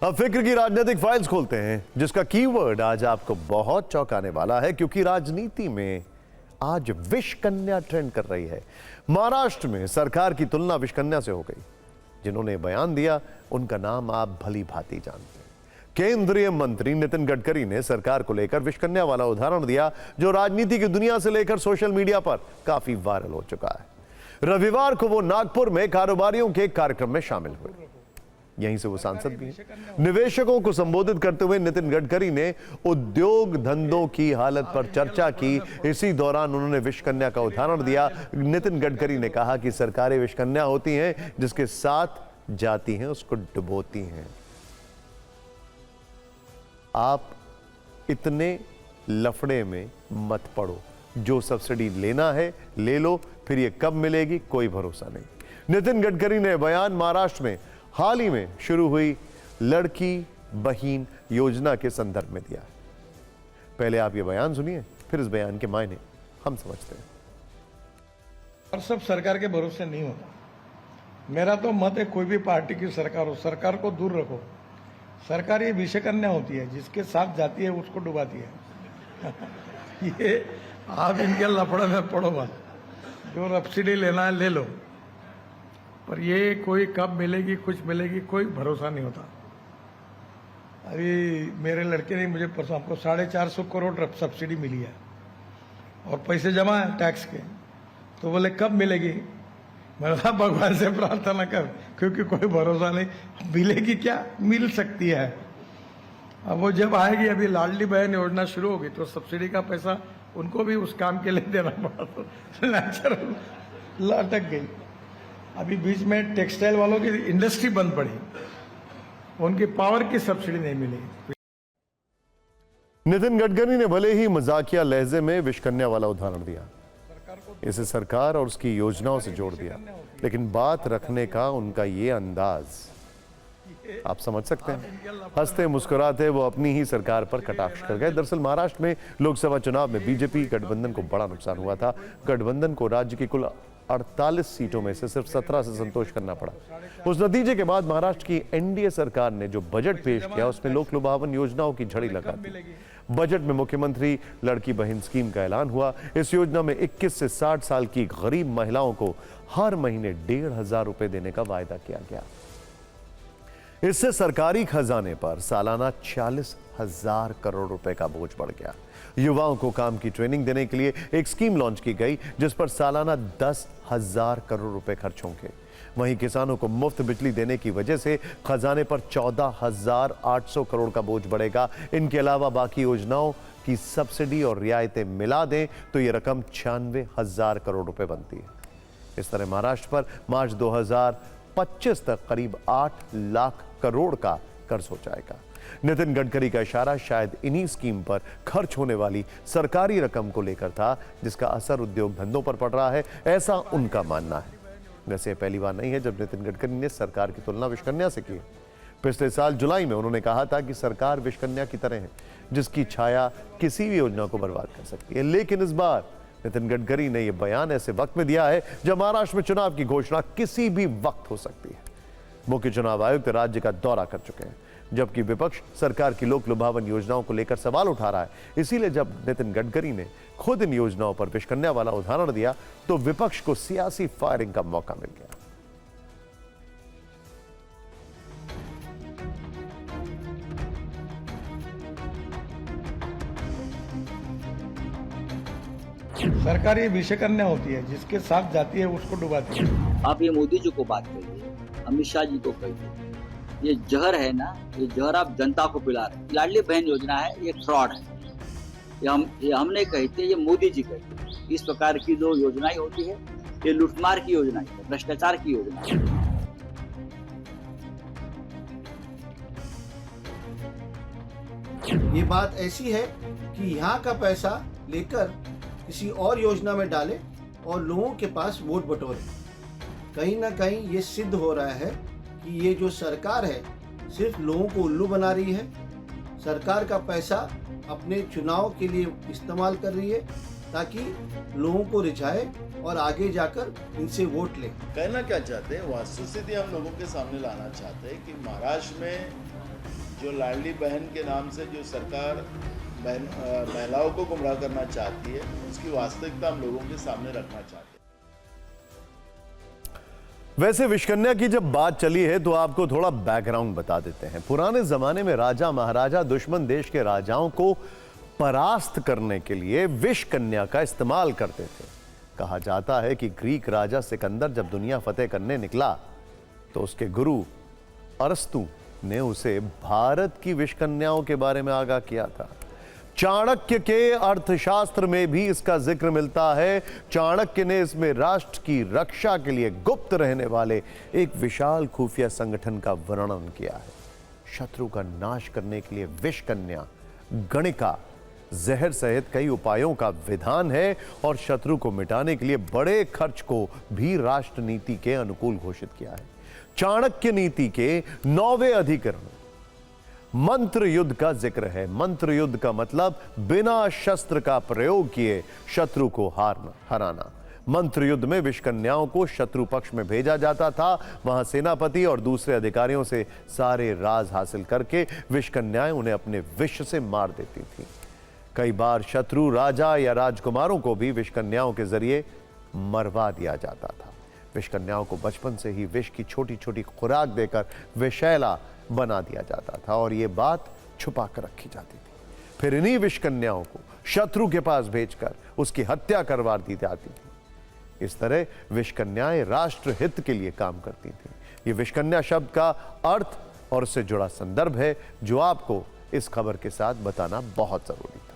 अब फिक्र की राजनीतिक फाइल्स खोलते हैं, जिसका कीवर्ड आज आपको बहुत चौंकाने वाला है, क्योंकि राजनीति में आज विष कन्या ट्रेंड कर रही है। महाराष्ट्र में सरकार की तुलना विष कन्या से हो गई। जिन्होंने बयान दिया उनका नाम आप भली भांति जानते हैं। केंद्रीय मंत्री नितिन गडकरी ने सरकार को लेकर विष कन्या वाला उदाहरण दिया, जो राजनीति की दुनिया से लेकर सोशल मीडिया पर काफी वायरल हो चुका है। रविवार को वो नागपुर में कारोबारियों के कार्यक्रम में शामिल हुए। यहीं से वो सांसद भी हैं। निवेशकों को संबोधित करते हुए नितिन गडकरी ने उद्योग धंधों की हालत पर चर्चा की। इसी दौरान उन्होंने विष कन्या का उदाहरण दिया। नितिन गडकरी ने कहा कि सरकारें विष कन्या होती हैं, जिसके साथ जाती हैं उसको डुबोती हैं। आप इतने लफड़े में मत पड़ो। जो सब्सिडी लेना है ले लो, फिर ये कब मिलेगी कोई भरोसा नहीं। नितिन गडकरी ने बयान महाराष्ट्र में हाल ही में शुरू हुई लड़की बहन योजना के संदर्भ में दिया। पहले आप ये बयान सुनिए, फिर इस बयान के मायने हम समझते हैं। और सब सरकार के भरोसे नहीं होता। मेरा तो मत है, कोई भी पार्टी की सरकार हो, सरकार को दूर रखो। सरकार ये विषय कन्या होती है, जिसके साथ जाती है उसको डुबाती है। ये आप इनके लफड़े में पड़ो मत। जो सब्सिडी लेना है ले लो, पर ये कोई कब मिलेगी कुछ मिलेगी कोई भरोसा नहीं होता। अभी मेरे लड़के ने मुझे परसों हमको 450 करोड़ सब्सिडी मिली है और पैसे जमा है टैक्स के। तो बोले कब मिलेगी? मैंने कहा भगवान से प्रार्थना कर, क्योंकि कोई भरोसा नहीं। मिलेगी क्या? मिल सकती है। अब वो जब आएगी, अभी लाडली बहन योजना शुरू होगी तो सब्सिडी का पैसा उनको भी उस काम के लिए देना पड़ा, तो नेचुरल लटक गई। अभी बीच में टेक्सटाइल वालों की इंडस्ट्री बंद पड़ी, उनकी पावर की सब्सिडी नहीं मिली। नितिन गडकरी ने भले ही मजाकिया लहजे में विष कन्या वाला उदाहरण दिया, इसे सरकार और उसकी योजनाओं से जोड़ दिया, लेकिन बात रखने का उनका ये अंदाज आप समझ सकते हैं। हंसते मुस्कुराते वो अपनी ही सरकार पर कटाक्ष कर गए। दरअसल महाराष्ट्र में लोकसभा चुनाव में बीजेपी गठबंधन को बड़ा नुकसान हुआ था। गठबंधन को राज्य की कुल 48 सीटों में से सिर्फ 17 से संतोष करना पड़ा। उस नतीजे के बाद महाराष्ट्र की एनडीए सरकार ने जो बजट पेश किया उसमें लोक लुभावन योजनाओं की झड़ी लगा दी। बजट में मुख्यमंत्री लड़की बहन स्कीम का ऐलान हुआ। इस योजना में 21 से 60 साल की गरीब महिलाओं को हर महीने 1,500 रुपए देने का वायदा किया गया। इससे सरकारी खजाने पर सालाना 40,000 करोड़ रुपए का बोझ बढ़ गया। युवाओं को काम की ट्रेनिंग देने के लिए एक स्कीम लॉन्च की गई, जिस पर सालाना 10,000 करोड़ रुपए खर्च होंगे। वहीं किसानों को मुफ्त बिजली देने की वजह से खजाने पर 14,800 करोड़ का बोझ बढ़ेगा। इनके अलावा बाकी योजनाओं की सब्सिडी और रियायतें मिला दें तो यह रकम 96,000 करोड़ रुपए बनती है। इस तरह महाराष्ट्र पर मार्च 2025 तक करीब 8 लाख करोड़ का कर्ज हो जाएगा। नितिन गडकरी का इशारा शायद इन्हीं स्कीम पर खर्च होने वाली सरकारी रकम को लेकर था, जिसका असर उद्योग धंधों पर पड़ रहा है, ऐसा उनका मानना है। वैसे पहली बार नहीं है जब नितिन गडकरी ने सरकार की तुलना विष कन्या से की। पिछले साल जुलाई में उन्होंने कहा था कि सरकार विष कन्या की तरह है, जिसकी छाया किसी भी योजना को बर्बाद कर सकती है। लेकिन इस बार नितिन गडकरी ने यह बयान ऐसे वक्त में दिया है जब महाराष्ट्र में चुनाव की घोषणा किसी भी वक्त हो सकती है। मुख्य चुनाव आयुक्त राज्य का दौरा कर चुके हैं, जबकि विपक्ष सरकार की लोक लुभावन योजनाओं को लेकर सवाल उठा रहा है। इसीलिए जब नितिन गडकरी ने खुद इन योजनाओं पर विष कन्या वाला उदाहरण दिया तो विपक्ष को सियासी फायरिंग का मौका मिल गया। सरकार ये विषय कन्या होती है, जिसके साथ जाती है उसको डुबाती है। आप ये मोदी जी को बात करिए, अमित शाह जी को कहिए, ये जहर है ना, ये जहर आप जनता को पिला रहे हैं। लाडली बहन योजना है, ये फ्रॉड है। ये हम नहीं कहते, ये मोदी जी कहते। इस प्रकार की जो योजनाएं होती है ये लूटमार की योजना है, भ्रष्टाचार की योजना है। ये बात ऐसी है कि यहाँ का पैसा लेकर किसी और योजना में डाले और लोगों के पास वोट बटोरे। कहीं ना कहीं ये सिद्ध हो रहा है कि ये जो सरकार है सिर्फ लोगों को उल्लू बना रही है। सरकार का पैसा अपने चुनाव के लिए इस्तेमाल कर रही है ताकि लोगों को रिझाए और आगे जाकर इनसे वोट ले। कहना क्या चाहते हैं, वास्तुस्थिति हम लोगों के सामने लाना चाहते हैं कि महाराष्ट्र में जो लाडली बहन के नाम से जो सरकार महिलाओं को गुमराह करना चाहती है, उसकी वास्तविकता हम लोगों के सामने रखना चाहते हैं। वैसे विषकन्या की जब बात चली है तो आपको थोड़ा बैकग्राउंड बता देते हैं। पुराने जमाने में राजा महाराजा दुश्मन देश के राजाओं को परास्त करने के लिए विषकन्या का इस्तेमाल करते थे। कहा जाता है कि ग्रीक राजा सिकंदर जब दुनिया फतेह करने निकला तो उसके गुरु अरस्तु ने उसे भारत की विषकन्याओं के बारे में आगाह किया था। चाणक्य के अर्थशास्त्र में भी इसका जिक्र मिलता है। चाणक्य ने इसमें राष्ट्र की रक्षा के लिए गुप्त रहने वाले एक विशाल खुफिया संगठन का वर्णन किया है। शत्रु का नाश करने के लिए विषकन्या, गणिका, जहर सहित कई उपायों का विधान है और शत्रु को मिटाने के लिए बड़े खर्च को भी राष्ट्र नीति के अनुकूल घोषित किया है। चाणक्य नीति के 9वें अधिकरण मंत्र युद्ध का जिक्र है। मंत्र युद्ध का मतलब बिना शस्त्र का प्रयोग किए शत्रु को हराना। मंत्र युद्ध में विषकन्याओं को शत्रु पक्ष में भेजा जाता था। वहां सेनापति और दूसरे अधिकारियों से सारे राज हासिल करके विषकन्याएं उन्हें अपने विष से मार देती थी। कई बार शत्रु राजा या राजकुमारों को भी विषकन्याओं के जरिए मरवा दिया जाता था। विषकन्याओं को बचपन से ही विष की छोटी छोटी खुराक देकर विषैला बना दिया जाता था और यह बात छुपा कर रखी जाती थी। फिर इन्हीं विषकन्याओं को शत्रु के पास भेजकर उसकी हत्या करवा दी जाती थी। इस तरह विषकन्याएं राष्ट्र हित के लिए काम करती थी। ये विषकन्या शब्द का अर्थ और उससे जुड़ा संदर्भ है जो आपको इस खबर के साथ बताना बहुत जरूरी था।